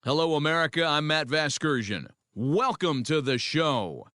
Hello, America. I'm Matt Vasgersian. Welcome to the show.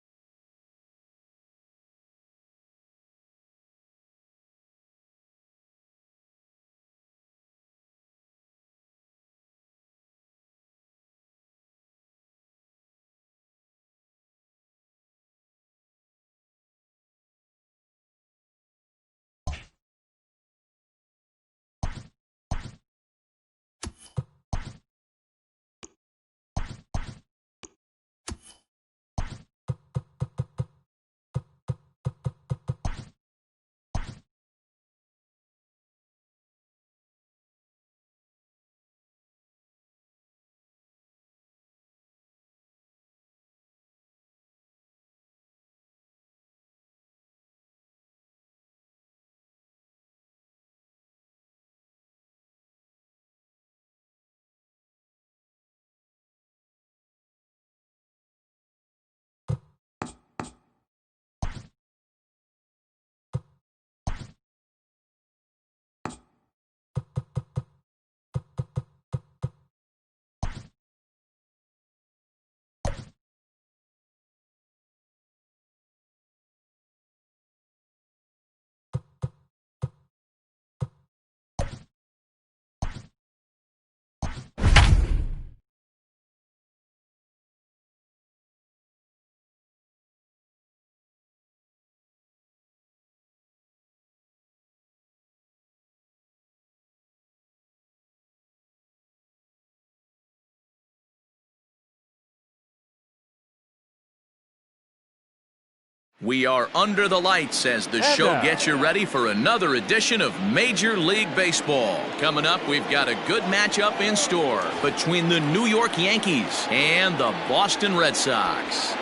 We are under the lights as the show gets you ready for another edition of Major League Baseball. Coming up, we've got a good matchup in store between the New York Yankees and the Boston Red Sox.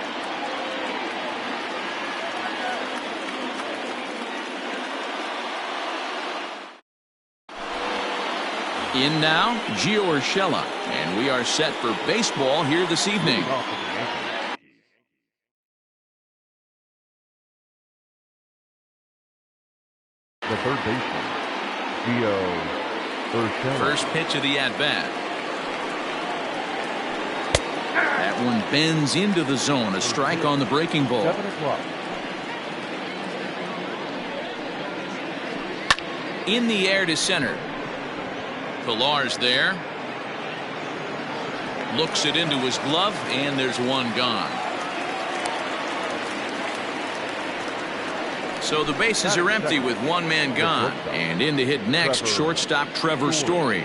In now, Gio Urshela, and we are set for baseball here this evening. The third baseman, Gio Urshela. First pitch of the at-bat. That one bends into the zone. A strike on the breaking ball. 7 o'clock. In the air to center. Pilar's there. Looks it into his glove, and there's one gone. So the bases are empty with one man gone. And in to hit next, shortstop Trevor Story.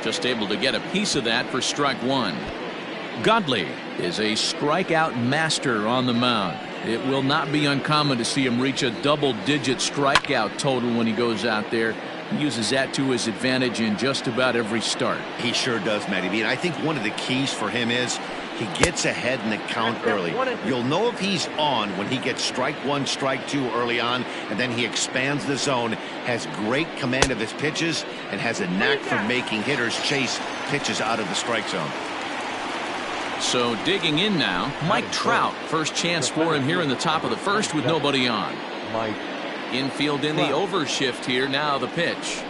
Just able to get a piece of that for strike one. Godley is a strikeout master on the mound. It will not be uncommon to see him reach a double-digit strikeout total when he goes out there. He uses that to his advantage in just about every start. He sure does, Matty B. And I think one of the keys for him is he gets ahead in the count early. You'll know if he's on when he gets strike one, strike two early on, and then he expands the zone, has great command of his pitches, and has a knack for making hitters chase pitches out of the strike zone. So digging in now, Mike Trout. First chance for him here in the top of the first with nobody on. Infield in the overshift here. Now the pitch.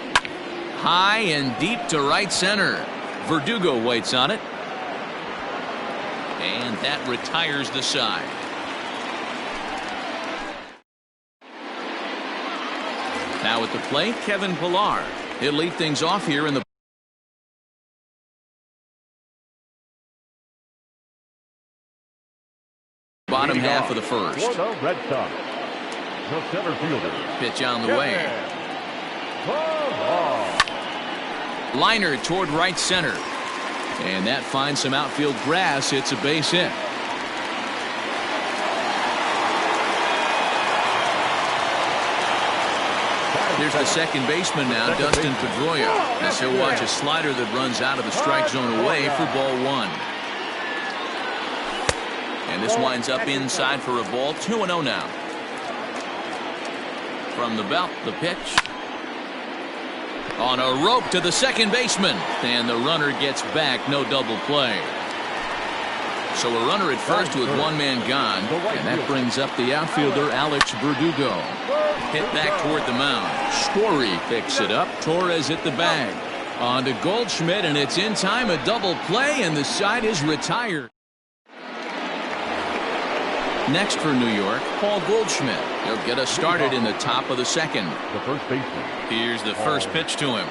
High and deep to right center. Verdugo waits on it. And that retires the side. Now at the plate, Kevin Pilar. He'll lead things off here in the bottom half of the first. For the Red Sox, the center fielder. Pitch on the way. Liner toward right center. And that finds some outfield grass. It's a base hit. Here's the second baseman now, Dustin Pedroia, as he'll watch a slider that runs out of the strike zone away for ball one. And this winds up inside for a ball. 2-0 now. From the belt, the pitch. On a rope to the second baseman. And the runner gets back. No double play. So a runner at first with one man gone. And that brings up the outfielder, Alex Verdugo. Hit back toward the mound. Story picks it up. Torres at the bag. On to Goldschmidt, and it's in time, a double play, and the side is retired. Next for New York, Paul Goldschmidt. He'll get us started in the top of the second. The first baseman. Here's the first pitch to him.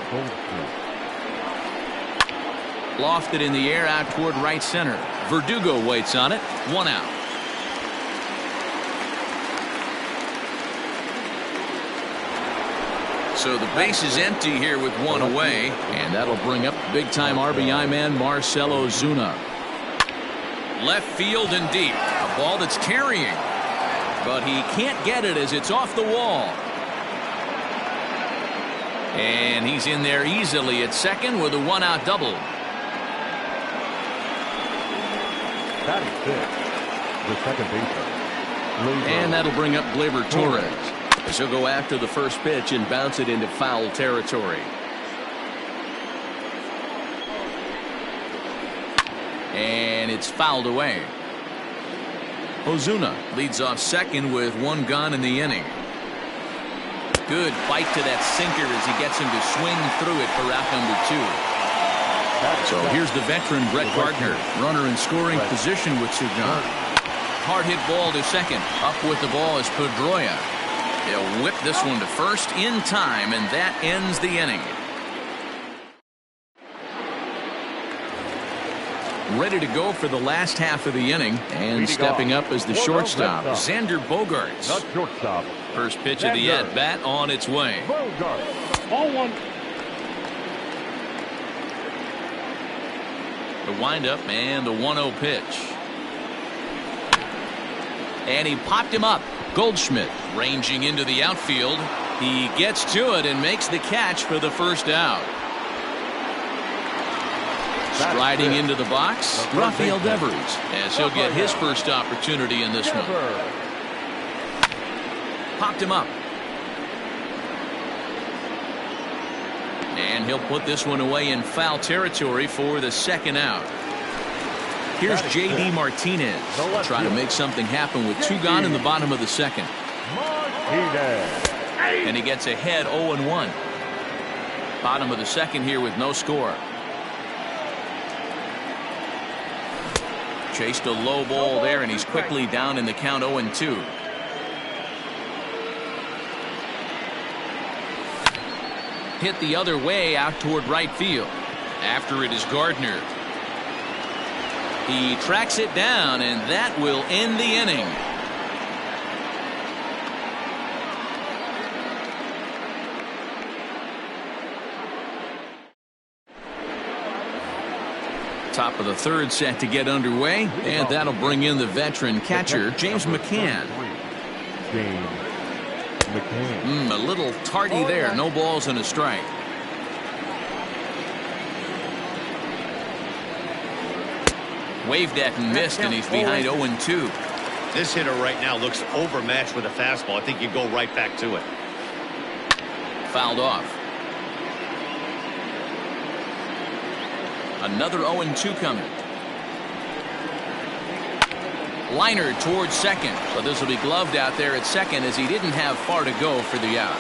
Lofted in the air out toward right center. Verdugo waits on it. 1 out. So the base is empty here with 1 away, and that'll bring up big-time RBI man Marcell Ozuna. Left field and deep. A ball that's carrying, but he can't get it as it's off the wall. And he's in there easily at second with a 1-out double. Batting fifth, the second baseman. And that'll bring up Gleyber Torres, as he'll go after the first pitch and bounce it into foul territory. And it's fouled away. Ozuna leads off second with 1 gone in the inning. Good bite to that sinker as he gets him to swing through it for out number 2. So here's the veteran Brett Gardner, runner in scoring position with 2 gone. Hard hit ball to second. Up with the ball is Pedroia. He'll whip this one to first in time, and that ends the inning. Ready to go for the last half of the inning, and stepping up as the shortstop, Xander Bogaerts. Not shortstop. First pitch of the at-bat on its way. Bogaerts. Ball 1. The windup and the 1-0 pitch. And he popped him up. Goldschmidt ranging into the outfield. He gets to it and makes the catch for the first out. Striding into the box, Rafael Devers, as he'll get his first opportunity in this one. Popped him up. And he'll put this one away in foul territory for the second out. Here's J.D. Martinez. Trying to make something happen with 2 gone in the bottom of the second. And he gets ahead 0-1. Bottom of the second here with no score. Chased a low ball there, and he's quickly down in the count 0-2. Hit the other way out toward right field. After it is Gardner. He tracks it down, and that will end the inning. Top of the third set to get underway, and that'll bring in the veteran catcher, James McCann. A little tardy there. No balls and a strike. Waved at and missed, and he's behind 0-2. This hitter right now looks overmatched with a fastball. I think you go right back to it. Fouled off. Another 0-2 coming. Liner towards second, but this will be gloved out there at second as he didn't have far to go for the out.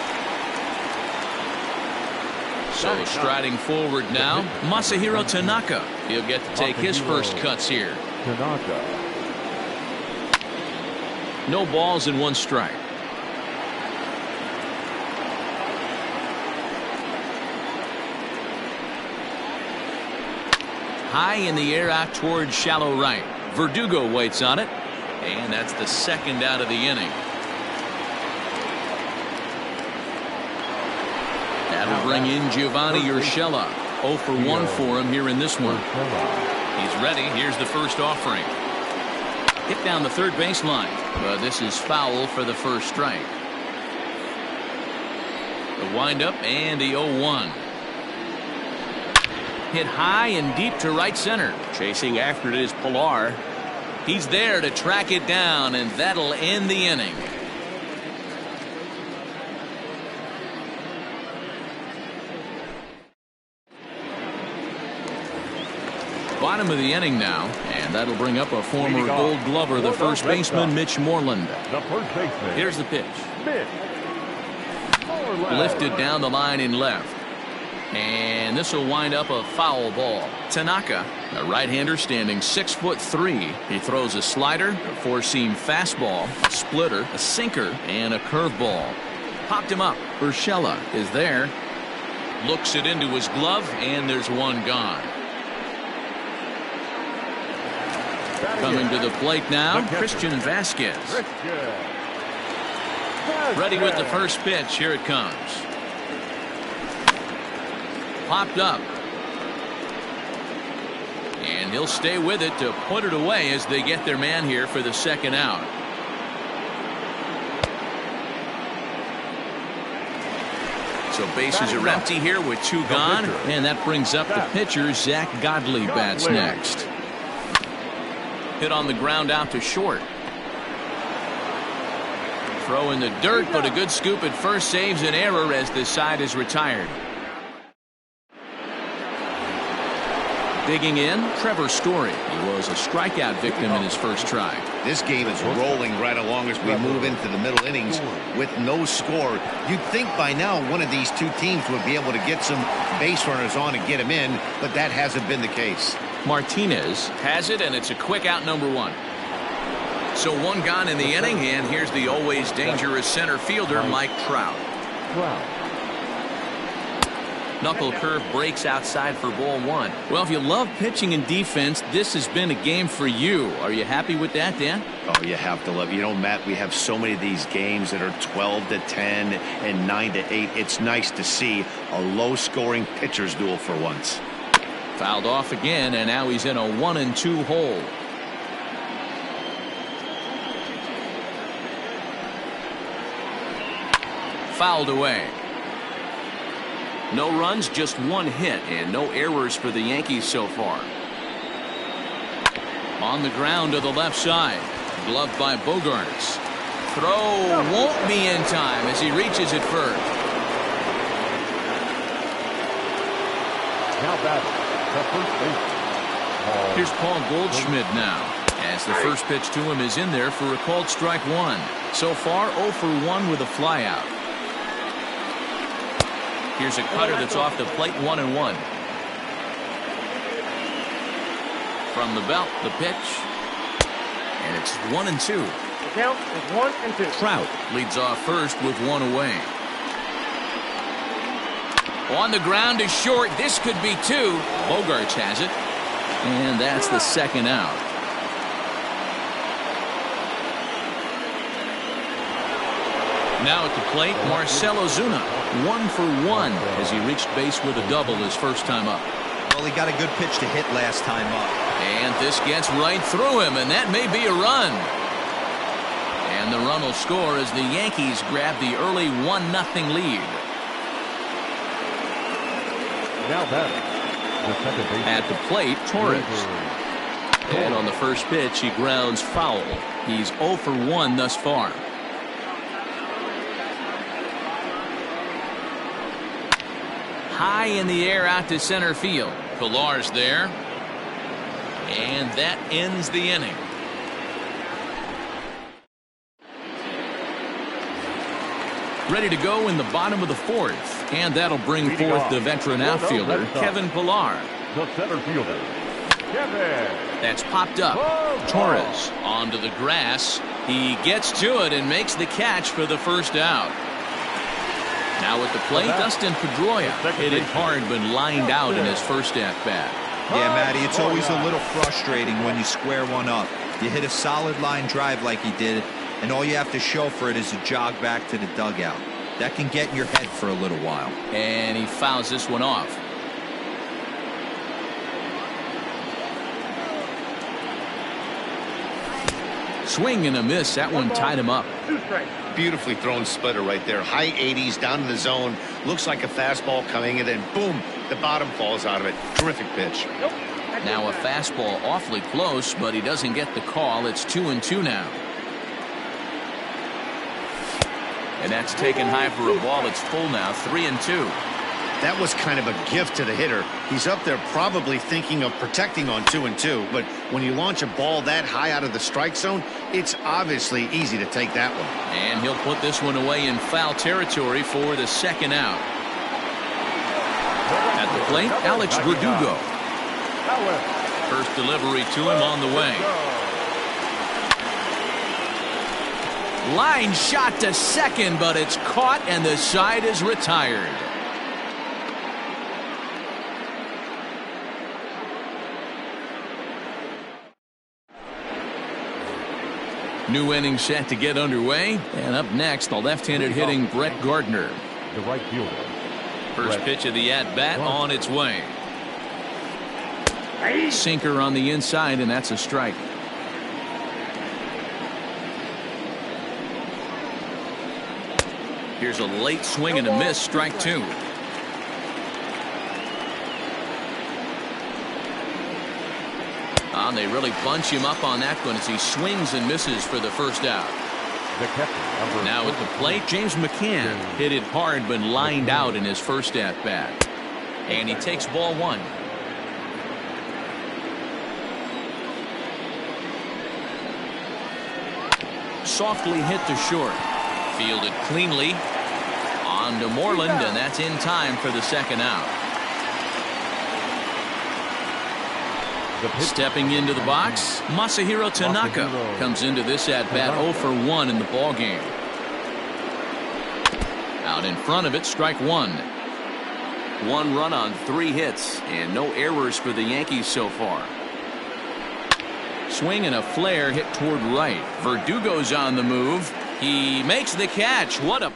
So striding forward now, Masahiro Tanaka. He'll get to take his first cuts here. No balls and 1 strike. High in the air out towards shallow right. Verdugo waits on it, and that's the second out of the inning. That'll bring in Giovanni Urshela. 0 for 1 for him here in this one. He's ready. Here's the first offering. Hit down the third baseline, but this is foul for the first strike. The windup and the 0-1. Hit high and deep to right center. Chasing after it is Pilar. He's there to track it down, and that'll end the inning. Bottom of the inning now, and that'll bring up a former Gold Glover, the first baseman, Mitch Moreland. The first baseman. Here's the pitch. Mitch. Lifted down the line in left. And this will wind up a foul ball. Tanaka, a right-hander standing 6'3". He throws a slider, a four-seam fastball, a splitter, a sinker, and a curveball. Popped him up. Urshela is there. Looks it into his glove, and there's one gone. Coming to the plate now, Christian Vasquez. Ready with the first pitch. Here it comes. Popped up. And he'll stay with it to put it away as they get their man here for the second out. So bases are empty here with two gone. And that brings up the pitcher, Zach Godley, bats next. Hit on the ground out to short. Throw in the dirt, but a good scoop at first saves an error as the side is retired. Digging in, Trevor Story. He was a strikeout victim in his first try. This game is rolling right along as we move into the middle innings with no score. You'd think by now one of these two teams would be able to get some base runners on and get them in, but that hasn't been the case. Martinez has it, and it's a quick out, number one. So one gone in the inning, and here's the always dangerous center fielder, Mike Trout. Knuckle curve breaks outside for ball one. Well, if you love pitching and defense, this has been a game for you. Are you happy with that, Dan? Oh, you have to love it. You know, Matt, we have so many of these games that are 12-10 and 9-8. It's nice to see a low-scoring pitcher's duel for once. Fouled off again, and now he's in a 1-2 hole. Fouled away. No runs, just one hit, and no errors for the Yankees so far. On the ground to the left side. Gloved by Bogarts. Throw won't be in time as he reaches it first. Now batting, the first baseman. Here's Paul Goldschmidt now, as the first pitch to him is in there for a called strike one. So far 0 for 1 with a flyout. Here's a cutter that's off the plate, 1-1. From the belt, the pitch. And it's 1-2. The count is 1-2. Trout leads off first with one away. On the ground is short. This could be two. Bogarts has it. And that's the second out. Now at the plate, Marcell Ozuna, 1 for 1 as he reached base with a double his first time up. Well, he got a good pitch to hit last time up. And this gets right through him, and that may be a run. And the run will score as the Yankees grab the early 1-0 lead. Now batting, the second baseman. At the plate, Torres. And on the first pitch, he grounds foul. He's 0 for 1 thus far. High in the air out to center field. Pilar's there. And that ends the inning. Ready to go in the bottom of the fourth. And that'll bring forth the veteran outfielder, Kevin Pillar. The center fielder, Kevin. That's popped up. Torres onto the grass. He gets to it and makes the catch for the first out. Now at the plate, Dustin Pedroia hit it hard but lined out in his first at-bat. Yeah, Matty, it's always a little frustrating when you square one up. You hit a solid line drive like he did, and all you have to show for it is a jog back to the dugout. That can get in your head for a little while. And he fouls this one off. Swing and a miss. That one tied him up. Beautifully thrown splitter right there. High 80s down in the zone. Looks like a fastball coming, and then boom, the bottom falls out of it. Terrific pitch. Now a fastball awfully close, but he doesn't get the call. It's 2-2 now. And that's taken high for a ball. It's full now, 3-2. That was kind of a gift to the hitter. He's up there probably thinking of protecting on 2-2, but when you launch a ball that high out of the strike zone, it's obviously easy to take that one. And he'll put this one away in foul territory for the second out. At the plate, Alex Verdugo. First delivery to him on the way. Line shot to second, but it's caught and the side is retired. New inning set to get underway. And up next, the left-handed hitting Brett Gardner. The right fielder. First pitch of the at-bat on its way. Sinker on the inside, and that's a strike. Here's a late swing and a miss, strike two. And they really bunch him up on that one as he swings and misses for the first out. Now at the plate, James McCann hit it hard but lined out in his first at-bat. And he takes ball one. Softly hit to short. Fielded cleanly. On to Moreland, and that's in time for the second out. Stepping into the box, Masahiro Tanaka comes into this at-bat 0 for 1 in the ballgame. Out in front of it, strike one. 1 run on 3 hits, and no errors for the Yankees so far. Swing and a flare hit toward right. Verdugo's on the move. He makes the catch. What a...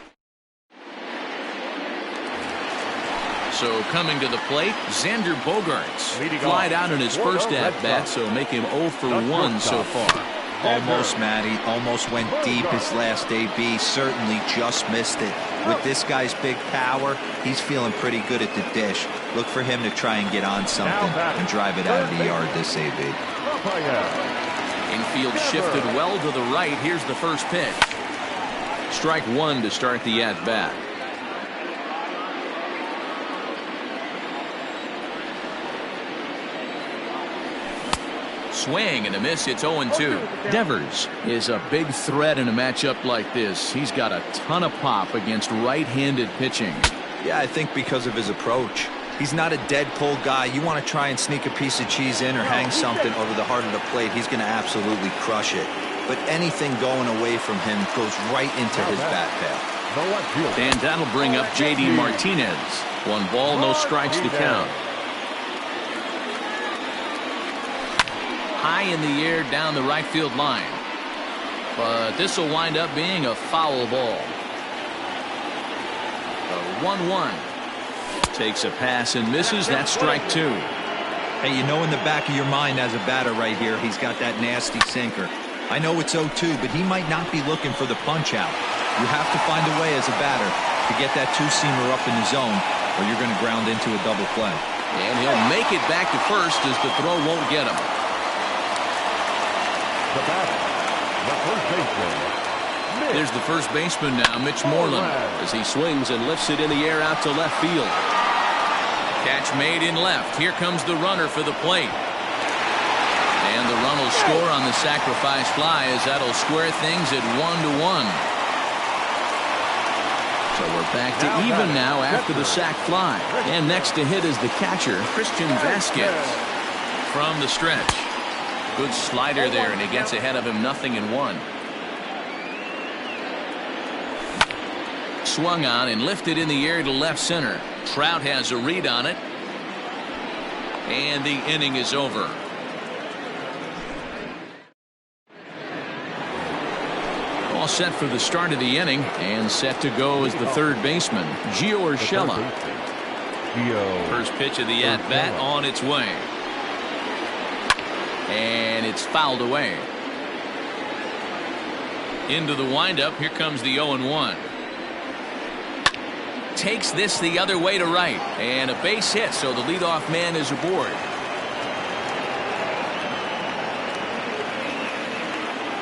So coming to the plate, Xander Bogaerts flied out in his first at-bat, so make him 0 for 1 so far. Almost, Matty. Almost went deep his last AB. Certainly just missed it. With this guy's big power, he's feeling pretty good at the dish. Look for him to try and get on something and drive it out of the yard this AB. Infield shifted well to the right. Here's the first pitch. Strike one to start the at-bat. Swing and a miss. It's 0-2. Devers is a big threat in a matchup like this. He's got a ton of pop against right-handed pitching. Yeah, I think because of his approach. He's not a dead pull guy. You want to try and sneak a piece of cheese in or hang something over the heart of the plate, he's going to absolutely crush it. But anything going away from him goes right into his bat path. And that'll bring up J.D. Martinez. 1 ball, no strikes to count. High in the air down the right field line. But this will wind up being a foul ball. The 1-1. Takes a pass and misses. That's strike two. Hey, you know in the back of your mind as a batter right here, he's got that nasty sinker. I know it's 0-2, but he might not be looking for the punch out. You have to find a way as a batter to get that two-seamer up in the zone, or you're going to ground into a double play. And he'll make it back to first as the throw won't get him. The batter, the first baseman. There's the first baseman now, Mitch Moreland, as he swings and lifts it in the air out to left field. Catch made in left. Here comes the runner for the plate. And the run will score on the sacrifice fly as that'll square things at 1-1. So we're back to even now after the sac fly. And next to hit is the catcher, Christian Vasquez. From the stretch. Good slider there, and he gets ahead of him 0-1. Swung on and lifted in the air to left center. Trout has a read on it. And the inning is over. All set for the start of the inning, and set to go is the third baseman, Gio Urshela. First pitch of the at-bat on its way. And it's fouled away. Into the windup. Here comes the 0-1. Takes this the other way to right, and a base hit, so the leadoff man is aboard.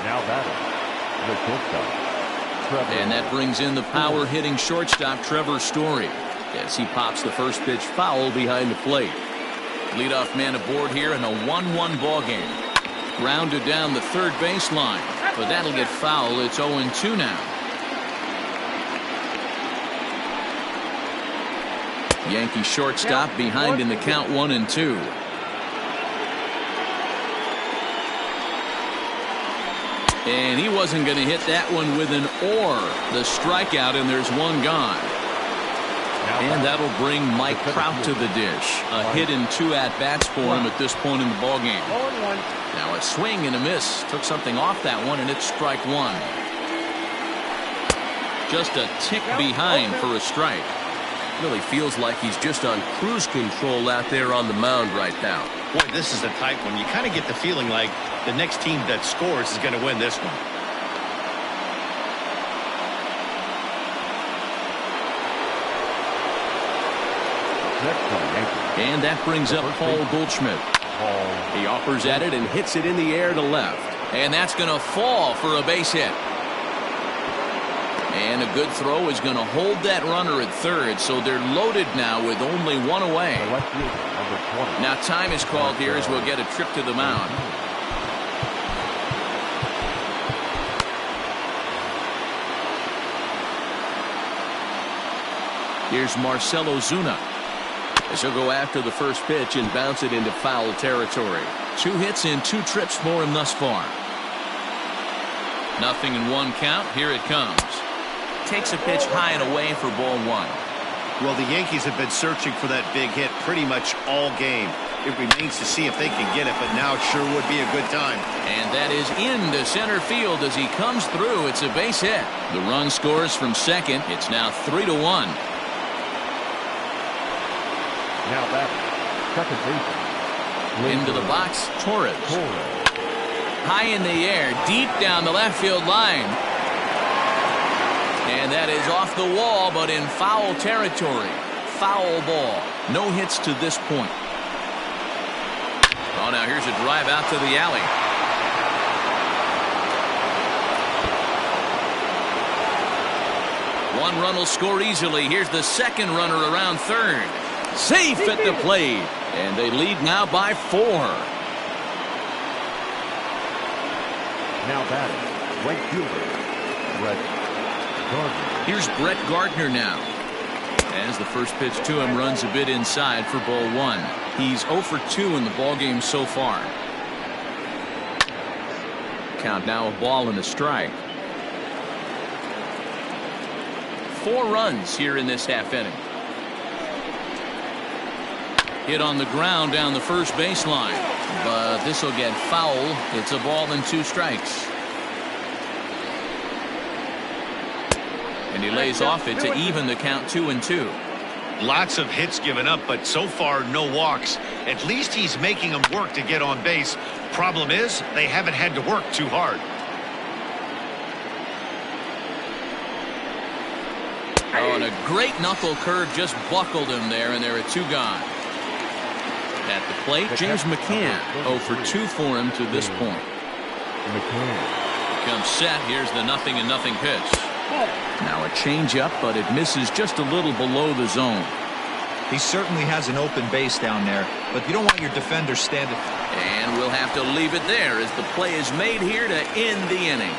Now batting, the shortstop. And that brings in the power hitting shortstop Trevor Story as he pops the first pitch foul behind the plate. Leadoff man aboard here in a 1-1 ball game. Grounded down the third baseline, but that'll get foul. It's 0-2 now. Yankee shortstop behind in the count 1-2. And he wasn't going to hit that one with an or. The strikeout, and there's one gone. And that'll bring Mike Trout to the dish. A hit and 2 at-bats for him at this point in the ballgame. Now a swing and a miss. Took something off that one, and it's strike one. Just a tick behind for a strike. Really feels like he's just on cruise control out there on the mound right now. Boy, this is a tight one. You kind of get the feeling like the next team that scores is going to win this one. And that brings up Paul Goldschmidt. He offers at it and hits it in the air to left. And that's going to fall for a base hit. And a good throw is going to hold that runner at third, so they're loaded now with only one away. Now time is called here as we'll get a trip to the mound. Here's Marcell Ozuna, as he'll go after the first pitch and bounce it into foul territory. 2 hits and 2 trips for him thus far. 0-1 count. Here it comes. Takes a pitch high and away for ball 1. Well, the Yankees have been searching for that big hit pretty much all game. It remains to see if they can get it, but now it sure would be a good time. And that is into center field as he comes through. It's a base hit. The run scores from second. It's now 3-1. Now back, second baseman. Into the box, Torres. High in the air, deep down the left field line. And that is off the wall, but in foul territory. Foul ball. No hits to this point. Oh, now here's a drive out to the alley. One run will score easily. Here's the second runner around third. Safe at the plate. And they lead now by 4. Now batting, right fielder, Brett Gardner. Here's Brett Gardner now. As the first pitch to him runs a bit inside for ball 1. He's 0 for 2 in the ballgame so far. Count now a ball and a strike. 4 runs here in this half inning. Hit on the ground down the first baseline, but this will get foul. It's a ball and 2 strikes. And he lays off it to even the count 2-2. Lots of hits given up, but so far no walks. At least he's making them work to get on base. Problem is, they haven't had to work too hard. Oh, and a great knuckle curve just buckled him there, and there are 2 gone. At the plate, James McCann, 0 for 2 for him to this point. Comes set. Here's the 0-0 pitch. Now a changeup, but it misses just a little below the zone. He certainly has an open base down there, but you don't want your defender standing. And we'll have to leave it there as the play is made here to end the inning.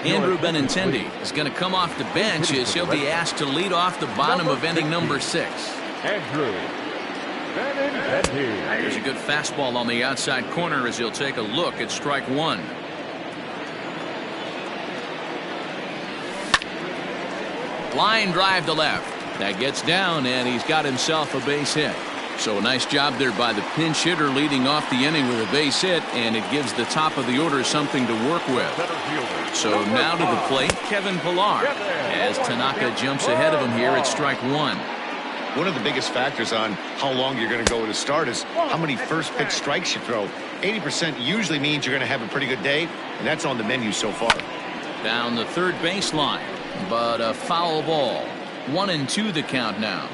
Andrew Benintendi is going to come off the bench as he'll be asked to lead off the bottom of inning number 6. Andrew Benintendi. There's a good fastball on the outside corner as he'll take a look at strike 1. Line drive to left. That gets down, and he's got himself a base hit. So a nice job there by the pinch hitter leading off the inning with a base hit, and it gives the top of the order something to work with. So now to the plate, Kevin Pillar, as Tanaka jumps ahead of him here at strike 1. One of the biggest factors on how long you're going to go to start is how many first pitch strikes you throw. 80% usually means you're going to have a pretty good day, and that's on the menu so far. Down the third baseline, but a foul ball. 1-2 the count now.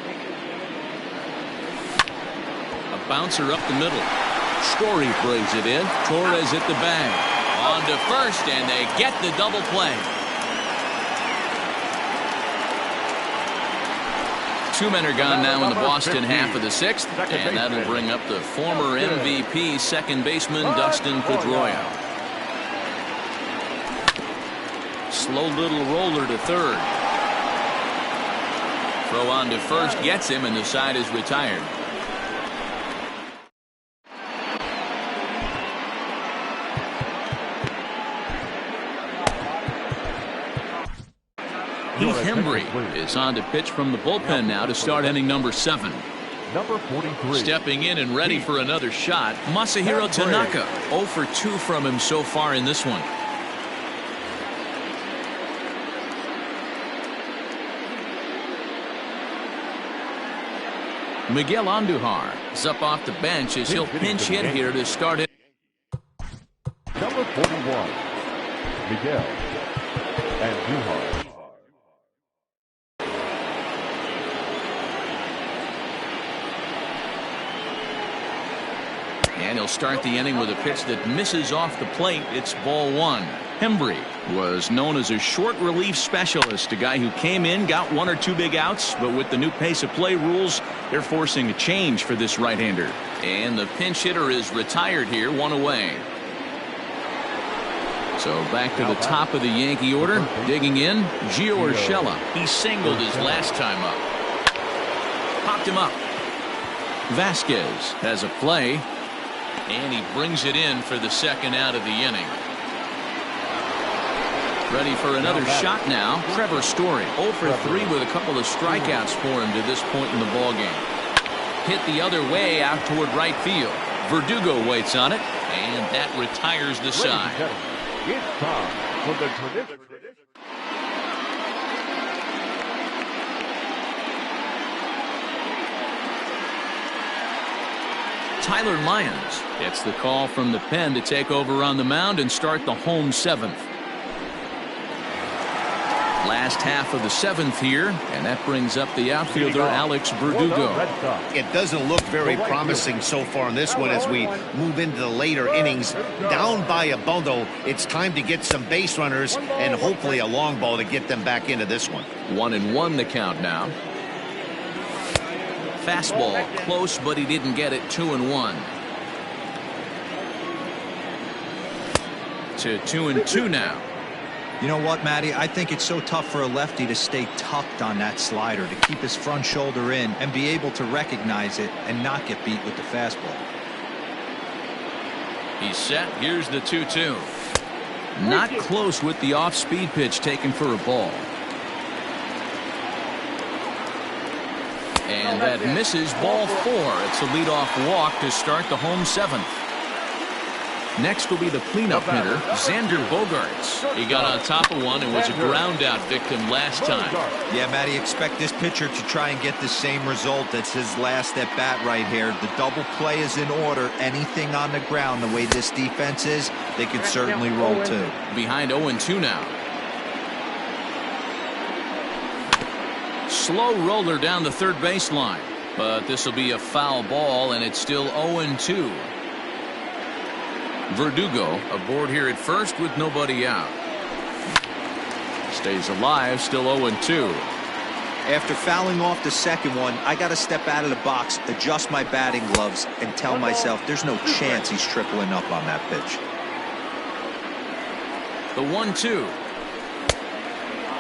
A bouncer up the middle. Story brings it in. Torres at the bag. On to first, and they get the double play. 2 men are gone now in the Boston half of the 6th, and that'll bring up the former MVP second baseman Dustin Pedroia. Slow little roller to third. Throw on to first gets him, and the side is retired. Heath Hembry is on to pitch from the bullpen now to start inning number 7. Number 43. Stepping in and ready for another shot, Masahiro Tanaka. 0 for 2 from him so far in this one. Miguel Andujar is up off the bench as he'll pinch hit here to start it. Number 41. Miguel Andujar. And he'll start the inning with a pitch that misses off the plate. It's ball 1. Hembry was known as a short relief specialist, a guy who came in, got 1 or 2 big outs, but with the new pace of play rules, they're forcing a change for this right-hander. And the pinch hitter is retired here, 1 away. So back to the top of the Yankee order. Digging in, Gio Urshela. He singled his last time up. Popped him up. Vasquez has a play. And he brings it in for the second out of the inning. Ready for another shot now. Trevor Story 0 for 3 with a couple of strikeouts for him to this point in the ballgame. Hit the other way out toward right field. Verdugo waits on it, and that retires the side. It's time for the tradition. Tyler Lyons gets the call from the pen to take over on the mound and start the home 7th. Last half of the 7th here, and that brings up the outfielder Alex Verdugo. It doesn't look very promising so far in this one as we move into the later innings. Down by a bundle, it's time to get some base runners and hopefully a long ball to get them back into this one. 1-1 the count now. Fastball close, but he didn't get it. 2-1. To 2-2 now. You know what, Matty? I think it's so tough for a lefty to stay tucked on that slider, to keep his front shoulder in and be able to recognize it and not get beat with the fastball. He's set. Here's the 2-2. Not close with the off-speed pitch taken for a ball. And that misses. Ball 4. It's a leadoff walk to start the home 7th. Next will be the cleanup hitter, Xander Bogaerts. He got on top of one and was a ground-out victim last time. Yeah, Matty, expect this pitcher to try and get the same result as his last at-bat right here. The double play is in order. Anything on the ground, the way this defense is, they could certainly roll too. Behind 0-2 now. Slow roller down the third baseline, but this will be a foul ball, and it's still 0-2. Verdugo aboard here at first with nobody out. Stays alive, still 0-2. After fouling off the second one, I got to step out of the box, adjust my batting gloves, and tell myself there's no chance he's tripling up on that pitch. The 1-2.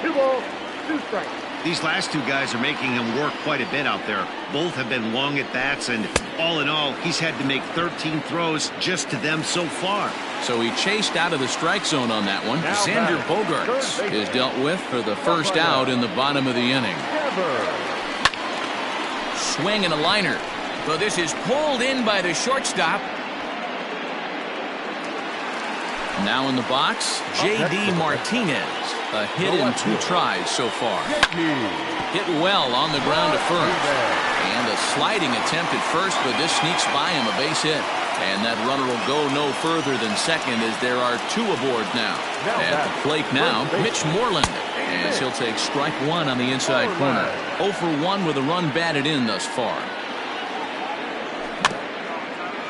2 balls, 2 strikes. These last 2 guys are making him work quite a bit out there. Both have been long at bats, and all in all, he's had to make 13 throws just to them so far. So he chased out of the strike zone on that one. Xander Bogaerts is dealt with for the first out in the bottom of the inning. Swing and a liner. But this is pulled in by the shortstop. Now in the box, J.D. Martinez. A hit in 2 tries so far. Hit well on the ground to first. And a sliding attempt at first, but this sneaks by him, a base hit. And that runner will go no further than second as there are 2 aboard now. At the plate now, Mitch Moreland, as he'll take strike 1 on the inside corner. 0 for 1 with a run batted in thus far.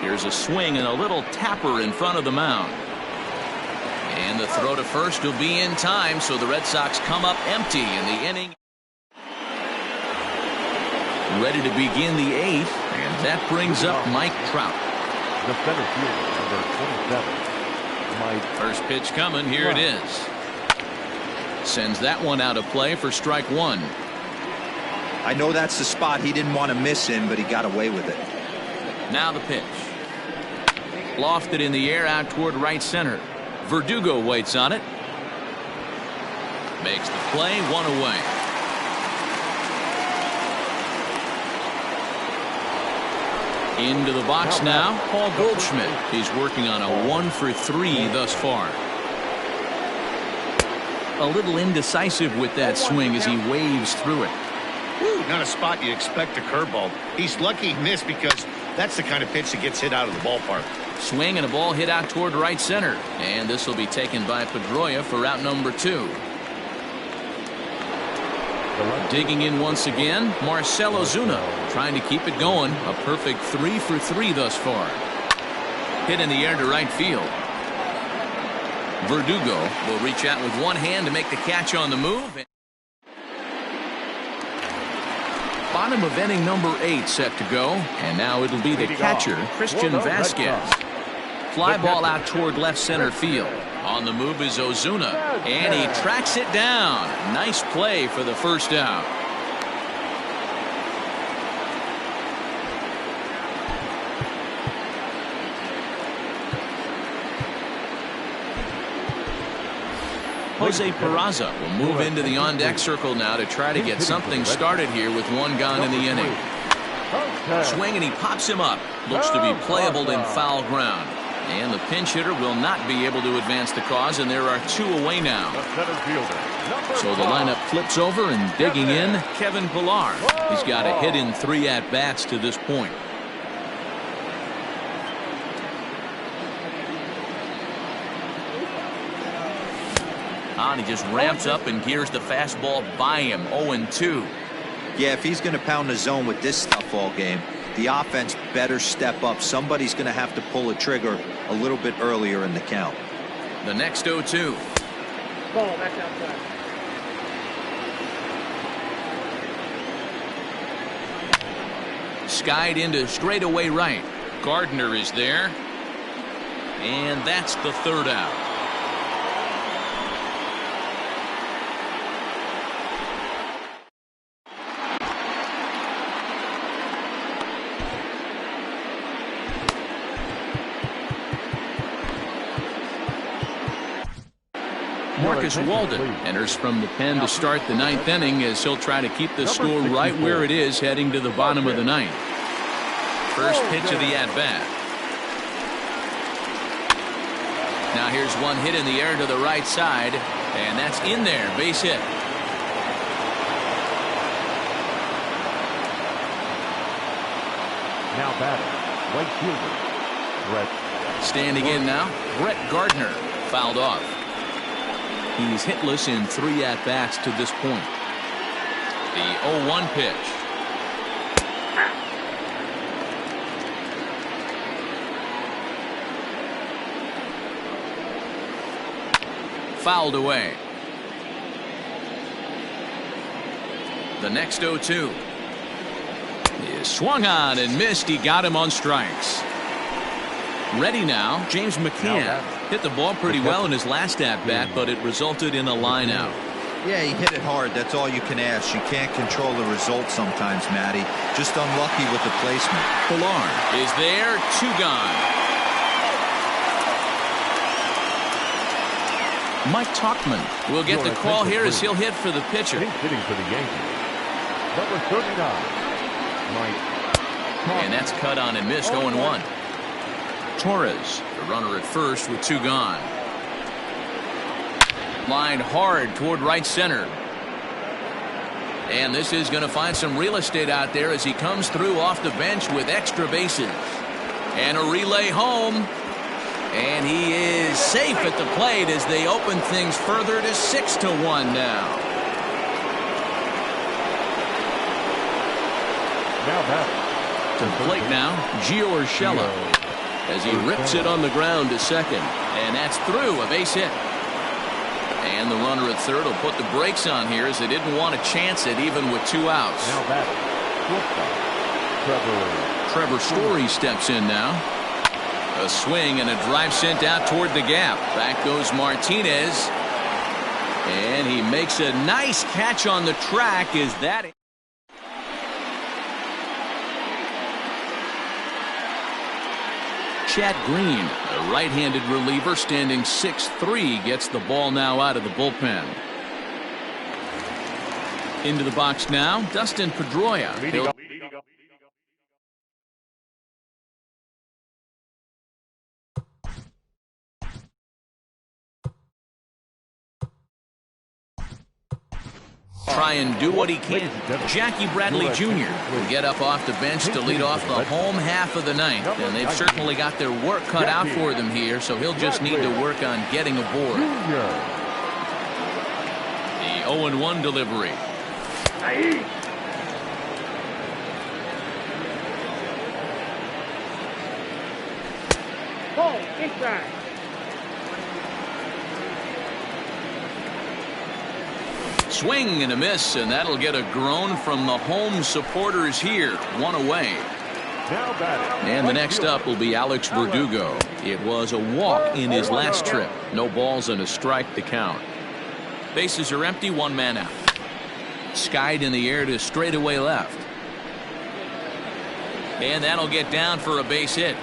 Here's a swing and a little tapper in front of the mound. And the throw to first will be in time, so the Red Sox come up empty in the inning. Ready to begin the 8th, and that brings up Mike Trout. The center fielder, number 27, Mike. First pitch coming. Here it is. Sends that one out of play for strike one. I know that's the spot he didn't want to miss in, but he got away with it. Now the pitch. Lofted in the air out toward right center. Verdugo waits on it. Makes the play, one away. Into the box now, Paul Goldschmidt. He's working on a 1 for 3 thus far. A little indecisive with that swing as he waves through it. Woo, not a spot you'd expect a curveball. He's lucky he missed because that's the kind of pitch that gets hit out of the ballpark. Swing and a ball hit out toward right center. And this will be taken by Pedroia for out number 2. Digging in once again, Marcell Ozuna trying to keep it going. A perfect 3 for 3 thus far. Hit in the air to right field. Verdugo will reach out with one hand to make the catch on the move. Bottom of inning number 8 set to go. And now it'll be the catcher, Christian Vasquez. Fly ball out toward left center field. On the move is Ozuna, and he tracks it down. Nice play for the first out. Jose Peraza will move into the on-deck circle now to try to get something started here with one gone in the inning. Swing and he pops him up. Looks to be playable in foul ground. And the pinch hitter will not be able to advance the cause, and there are 2 away now. So the lineup flips over, and digging in, Kevin Pillar. He's got a hit in 3 at-bats to this point. And he just ramps up and gears the fastball by him. 0-2. Yeah, if he's going to pound the zone with this stuff all game, the offense better step up. Somebody's going to have to pull a trigger a little bit earlier in the count. The next 0-2. Ball back outside. Skied into straightaway right. Gardner is there. And that's the 3rd out. Marcus Walden enters from the pen to start the 9th inning as he'll try to keep the score right where it is heading to the bottom of the 9th. First pitch of the at-bat. Now here's one hit in the air to the right side, and that's in there, base hit. Now batting, right fielder, Brett. Standing in now, Brett Gardner, fouled off. He's hitless in 3 at-bats to this point. The 0-1 pitch. Fouled away. The next 0-2 is swung on and missed. He got him on strikes. Ready now, James McCann. Hit the ball pretty well in his last at-bat, but it resulted in a line out. Yeah, he hit it hard. That's all you can ask. You can't control the result sometimes, Matty. Just unlucky with the placement. Pillar is there, 2 gone. Mike Tauchman will get the call here as he'll hit for the pitcher. He's hitting for the Yankees. Number 39, Mike. And that's cut on and missed, 0-1. Torres, the runner at first with 2 gone. Lined hard toward right center. And this is going to find some real estate out there as he comes through off the bench with extra bases. And a relay home. And he is safe at the plate as they open things further to 6-1 now. Now batting. To the plate now, Gio Urshela, as he rips it on the ground to second. And that's through, a base hit. And the runner at third will put the brakes on here as they didn't want to chance it even with 2 outs. Now batting, Trevor Story steps in now. A swing and a drive sent out toward the gap. Back goes Martinez. And he makes a nice catch on the track. Is that it? Chad Green, a right-handed reliever standing 6'3", gets the ball now out of the bullpen. Into the box now, Dustin Pedroia. Try and do what he can. Jackie Bradley Jr. will get up off the bench to lead off the home half of the ninth. And they've certainly got their work cut out for them here, so he'll just need to work on getting aboard. The 0-1 delivery. Ball, inside. Swing and a miss, and that'll get a groan from the home supporters here. One away. And the next up will be Alex Verdugo. It was a walk in his last trip. No balls and a strike to count. Bases are empty, one man out. Skied in the air to straightaway left. And that'll get down for a base hit.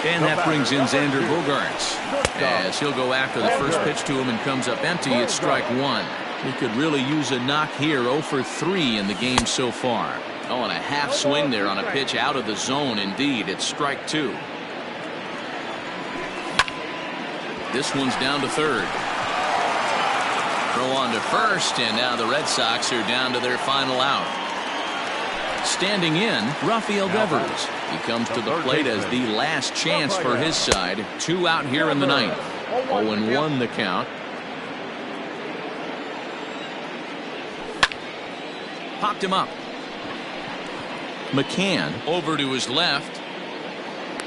And that brings in Xander Bogaerts. As he'll go after the first pitch to him and comes up empty, it's strike one. He could really use a knock here. 0 for 3 in the game so far. Oh, and a half swing there on a pitch out of the zone. Indeed, it's strike two. This one's down to third. Throw on to first, and now the Red Sox are down to their final out. Standing in, Rafael Devers. He comes to the plate as the last chance for his side. 2 out here in the ninth. 0-1 the count. Popped him up. McCann over to his left.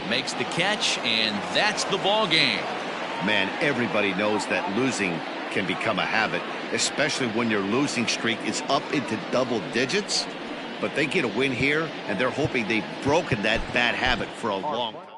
Makes the catch, and that's the ball game. Man, everybody knows that losing can become a habit, especially when your losing streak is up into double digits. But they get a win here, and they're hoping they've broken that bad habit for a long time.